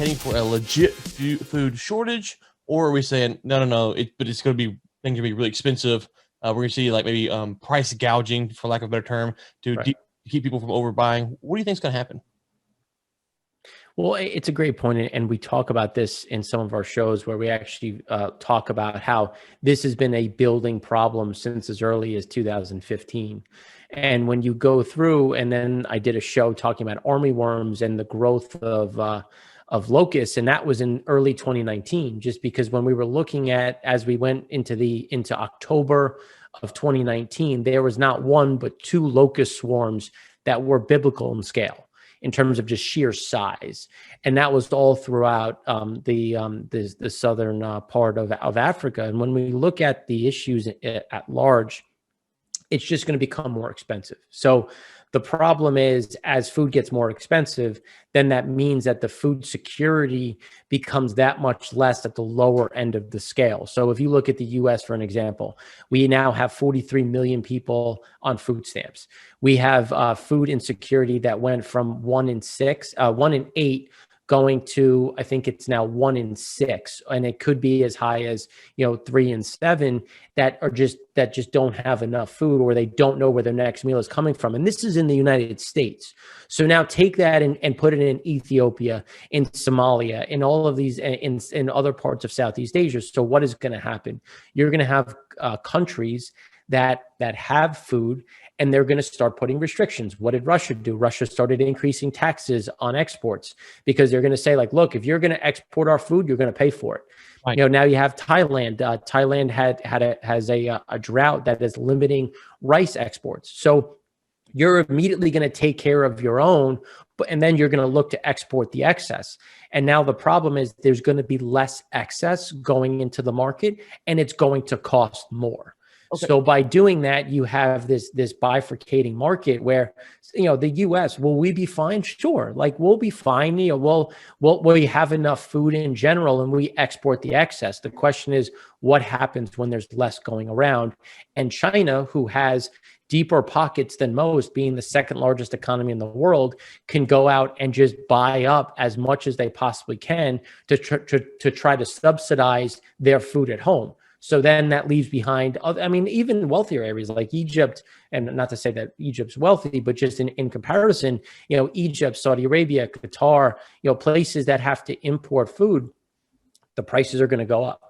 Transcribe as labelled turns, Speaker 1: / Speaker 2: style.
Speaker 1: heading for a legit food shortage, or are we saying no, no, no? But it's going to be things going to be really expensive. We're going to see like maybe price gouging, for lack of a better term, to
Speaker 2: Right.
Speaker 1: keep people from overbuying. What do you think is going to happen?
Speaker 2: Well, it's a great point, and we talk about this in some of our shows where we actually talk about how this has been a building problem since as early as 2015. And when you go through, and then I did a show talking about armyworms and the growth of locusts, and that was in early 2019. Just because when we were looking at as we went into October of 2019, there was not one but two locust swarms that were biblical in scale in terms of just sheer size, and that was all throughout the southern part of Africa. And when we look at the issues at large, it's just going to become more expensive. So the problem is, as food gets more expensive, then that means that the food security becomes that much less at the lower end of the scale. So if you look at the US, for an example, we now have 43 million people on food stamps. We have food insecurity that went from 1 in 8 going to, I think it's now 1 in 6, and it could be as high as 3 in 7 that just don't have enough food, or they don't know where their next meal is coming from. And this is in the United States. So now take that and put it in Ethiopia, in Somalia, in all of these, in other parts of Southeast Asia. So what is going to happen? You're going to have countries that have food, and they're going to start putting restrictions. What did Russia do? Russia started increasing taxes on exports because they're going to say, like, look, if you're going to export our food, you're going to pay for it. Right. Now you have Thailand. Thailand has a drought that is limiting rice exports. So you're immediately going to take care of your own, and then you're going to look to export the excess. And now the problem is there's going to be less excess going into the market, and it's going to cost more. Okay. So by doing that, you have this bifurcating market where, the U.S., will we be fine? Sure. Like, we'll be fine. We have enough food in general, and we export the excess. The question is, what happens when there's less going around? And China, who has deeper pockets than most, being the second largest economy in the world, can go out and just buy up as much as they possibly can to try to subsidize their food at home. So then that leaves behind, even wealthier areas like Egypt, and not to say that Egypt's wealthy, but just in comparison, Egypt, Saudi Arabia, Qatar, places that have to import food, the prices are going to go up.